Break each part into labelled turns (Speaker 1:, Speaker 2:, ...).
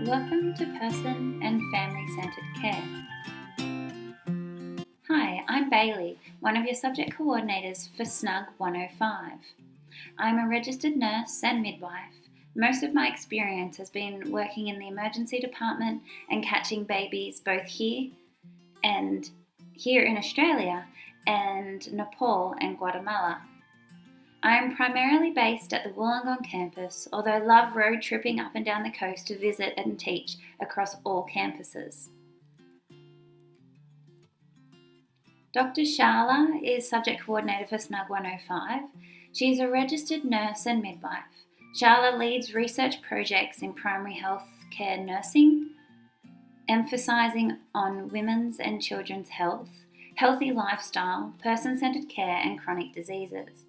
Speaker 1: Welcome to Person and Family Centred Care. Hi, I'm Bailey, one of your subject coordinators for SNUG105. I'm a registered nurse and midwife. Most of my experience has been working in the emergency department and catching babies both here in Australia and Nepal and Guatemala. I am primarily based at the Wollongong campus, although love road tripping up and down the coast to visit and teach across all campuses. Dr. Jala is subject coordinator for SNUG105. She is a registered nurse and midwife. Jala leads research projects in primary health care nursing, emphasising on women's and children's health, healthy lifestyle, person-centred care and chronic diseases.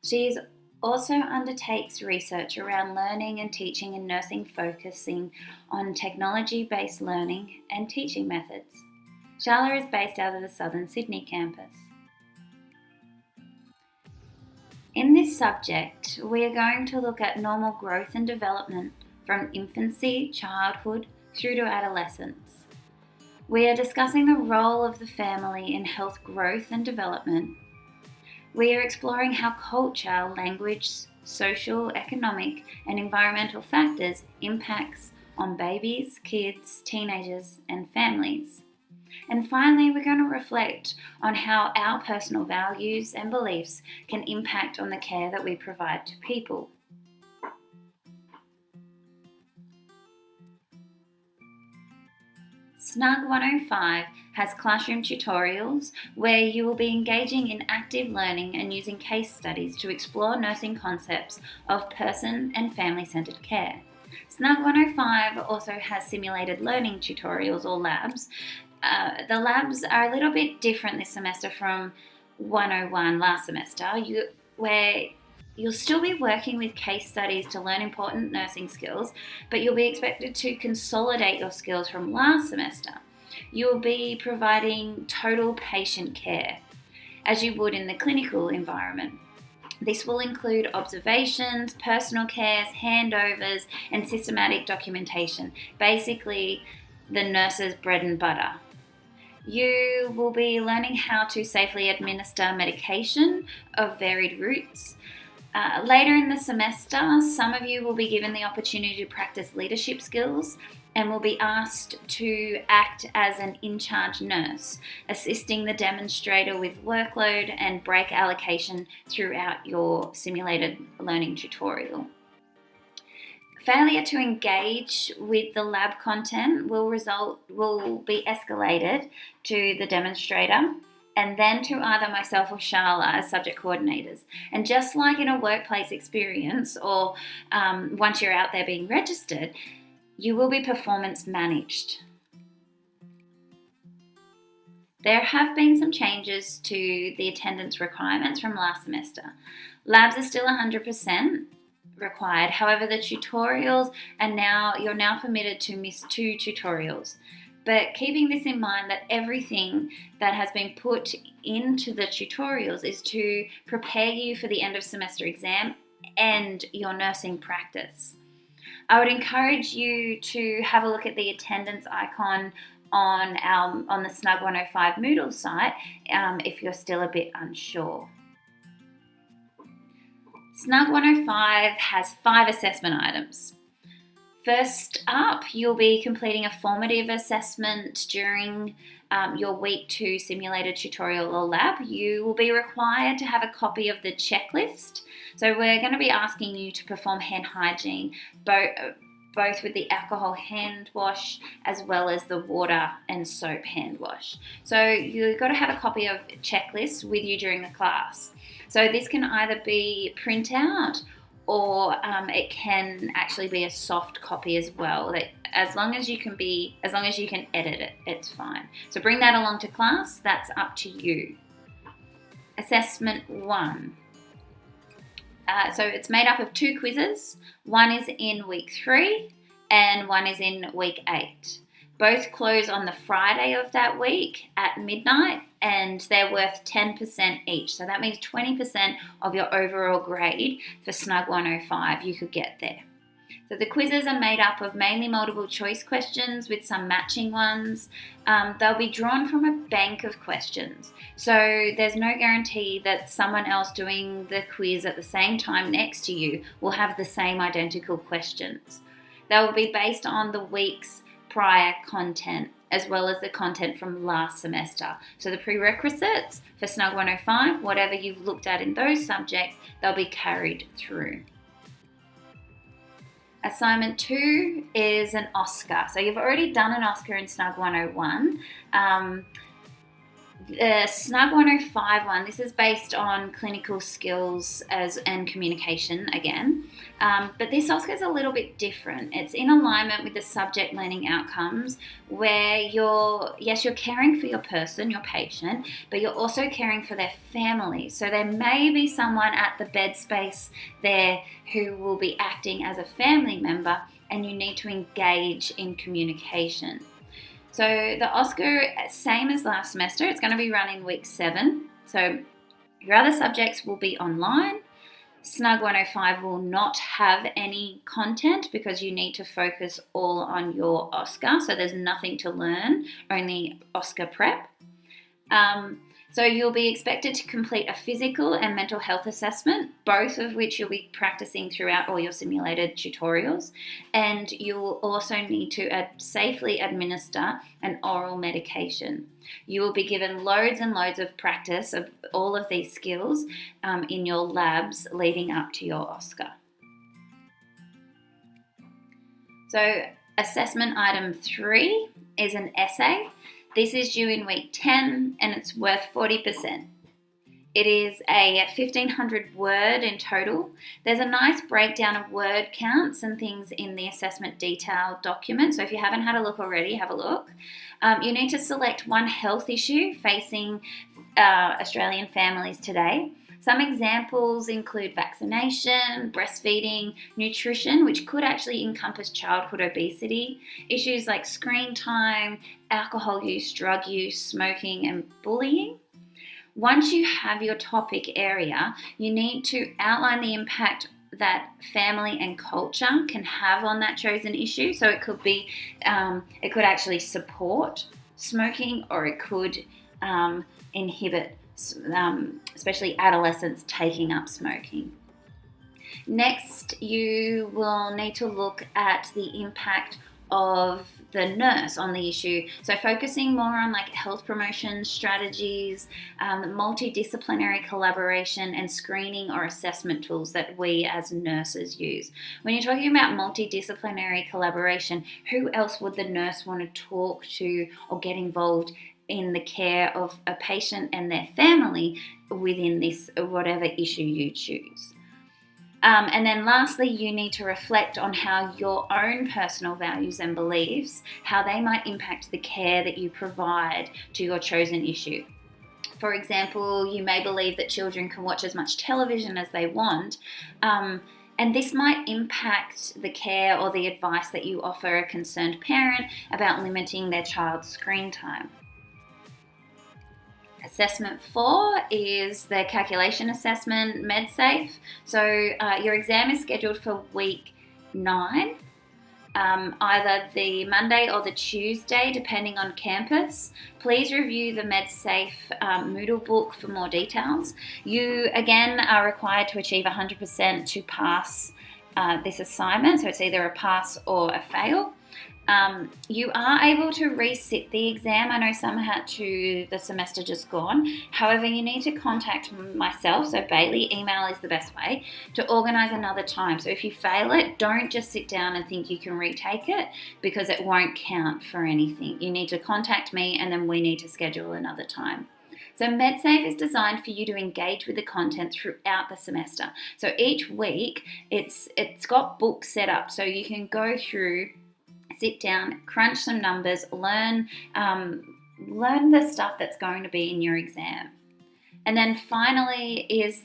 Speaker 1: She also undertakes research around learning and teaching in nursing, focusing on technology-based learning and teaching methods. Jala is based out of the Southern Sydney campus. In this subject, we are going to look at normal growth and development from infancy, childhood, through to adolescence. We are discussing the role of the family in health growth and development. We are exploring how culture, language, social, economic, and environmental factors impacts on babies, kids, teenagers, and families. And finally, we're going to reflect on how our personal values and beliefs can impact on the care that we provide to people. SNUG105 has classroom tutorials where you will be engaging in active learning and using case studies to explore nursing concepts of person and family-centred care. SNUG105 also has simulated learning tutorials or labs. The labs are a little bit different this semester from 101 last semester, where you'll still be working with case studies to learn important nursing skills, but you'll be expected to consolidate your skills from last semester. You'll be providing total patient care, as you would in the clinical environment. This will include observations, personal cares, handovers, and systematic documentation, basically the nurse's bread and butter. You will be learning how to safely administer medication of varied routes. Later in the semester, some of you will be given the opportunity to practice leadership skills and will be asked to act as an in-charge nurse, assisting the demonstrator with workload and break allocation throughout your simulated learning tutorial. Failure to engage with the lab content will be escalated to the demonstrator and then to either myself or Jala as subject coordinators. And just like in a workplace experience or once you're out there being registered, you will be performance managed. There have been some changes to the attendance requirements from last semester. Labs are still 100% required. However, the tutorials you're now permitted to miss 2 tutorials. But keeping this in mind that everything that has been put into the tutorials is to prepare you for the end of semester exam and your nursing practice. I would encourage you to have a look at the attendance icon on the SNUG105 Moodle site if you're still a bit unsure. SNUG105 has 5 assessment items. First up, you'll be completing a formative assessment during your week 2 simulated tutorial or lab. You will be required to have a copy of the checklist. So we're going to be asking you to perform hand hygiene, both with the alcohol hand wash as well as the water and soap hand wash. So you've got to have a copy of checklist with you during the class. So this can either be printout or it can actually be a soft copy as well. That as long as you can edit it, it's fine. So bring that along to class. That's up to you. Assessment 1. So it's made up of 2 quizzes. One is in week 3 and one is in week 8. Both close on the Friday of that week at midnight, and they're worth 10% each. So that means 20% of your overall grade for SNUG105 you could get there. So the quizzes are made up of mainly multiple choice questions with some matching ones. They'll be drawn from a bank of questions. So there's no guarantee that someone else doing the quiz at the same time next to you will have the same identical questions. They will be based on the week's prior content as well as the content from last semester. So the prerequisites for SNUG105, whatever you've looked at in those subjects, they'll be carried through. Assignment 2 is an Oscar. So you've already done an Oscar in SNUG 101. The SNUG 105 one, this is based on clinical skills and communication again. But this Oscar is a little bit different. It's in alignment with the subject learning outcomes where you're caring for your person, your patient, but you're also caring for their family. So there may be someone at the bed space there who will be acting as a family member, and you need to engage in communication. So the Oscar, same as last semester, it's going to be run in week 7. So your other subjects will be online. SNUG 105 will not have any content because you need to focus all on your Oscar. So there's nothing to learn, only Oscar prep. So you'll be expected to complete a physical and mental health assessment, both of which you'll be practicing throughout all your simulated tutorials. And you'll also need to safely administer an oral medication. You will be given loads and loads of practice of all of these skills in your labs leading up to your Oscar. So assessment item 3 is an essay. This is due in week 10 and it's worth 40%. It is a 1,500 word in total. There's a nice breakdown of word counts and things in the assessment detail document. So if you haven't had a look already, have a look. You need to select one health issue facing Australian families today. Some examples include vaccination, breastfeeding, nutrition, which could actually encompass childhood obesity, issues like screen time, alcohol use, drug use, smoking, and bullying. Once you have your topic area, you need to outline the impact that family and culture can have on that chosen issue. So it could be, it could actually support smoking, or it could inhibit, especially adolescents taking up smoking. Next, you will need to look at the impact of the nurse on the issue. So focusing more on like health promotion strategies, multidisciplinary collaboration, and screening or assessment tools that we as nurses use. When you're talking about multidisciplinary collaboration, who else would the nurse want to talk to or get involved in the care of a patient and their family within this, whatever issue you choose. And then lastly, you need to reflect on how your own personal values and beliefs, how they might impact the care that you provide to your chosen issue. For example, you may believe that children can watch as much television as they want, and this might impact the care or the advice that you offer a concerned parent about limiting their child's screen time. Assessment 4 is the calculation assessment, MedSafe. So your exam is scheduled for week 9, either the Monday or the Tuesday, depending on campus. Please review the MedSafe Moodle book for more details. You, again, are required to achieve 100% to pass this assignment, so it's either a pass or a fail. You are able to resit the exam. I know some had to the semester just gone. However, you need to contact myself, so Bailey, email is the best way, to organise another time. So if you fail it, don't just sit down and think you can retake it, because it won't count for anything. You need to contact me and then we need to schedule another time. So MedSafe is designed for you to engage with the content throughout the semester. So each week it's got books set up so you can go through, sit down, crunch some numbers, learn the stuff that's going to be in your exam. And then finally is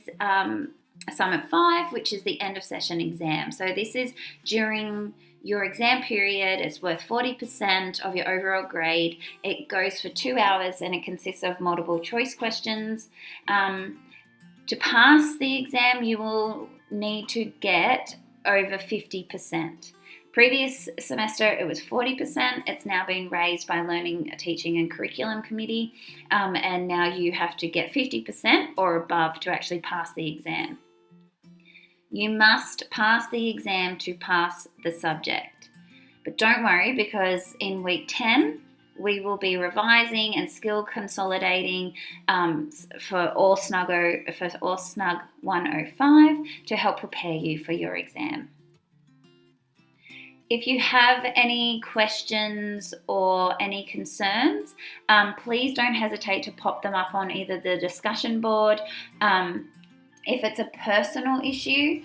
Speaker 1: assignment 5, which is the end of session exam. So this is during your exam period. It's worth 40% of your overall grade. It goes for 2 hours and it consists of multiple choice questions. To pass the exam, you will need to get over 50%. Previous semester it was 40%. It's now been raised by Learning, Teaching and Curriculum Committee, and now you have to get 50% or above to actually pass the exam. You must pass the exam to pass the subject. But don't worry, because in week 10 we will be revising and skill consolidating for all SNUG105 to help prepare you for your exam. If you have any questions or any concerns, please don't hesitate to pop them up on either the discussion board. If it's a personal issue,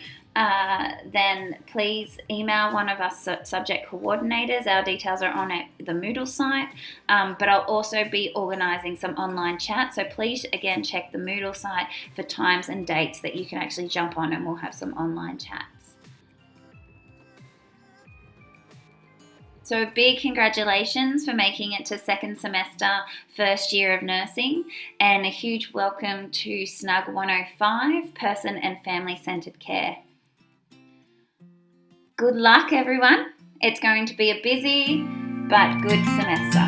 Speaker 1: then please email one of us subject coordinators. Our details are on the Moodle site, but I'll also be organising some online chat. So please, again, check the Moodle site for times and dates that you can actually jump on, and we'll have some online chats. So a big congratulations for making it to second semester, first year of nursing, and a huge welcome to SNUG105, Person and Family Centred Care. Good luck, everyone. It's going to be a busy but good semester.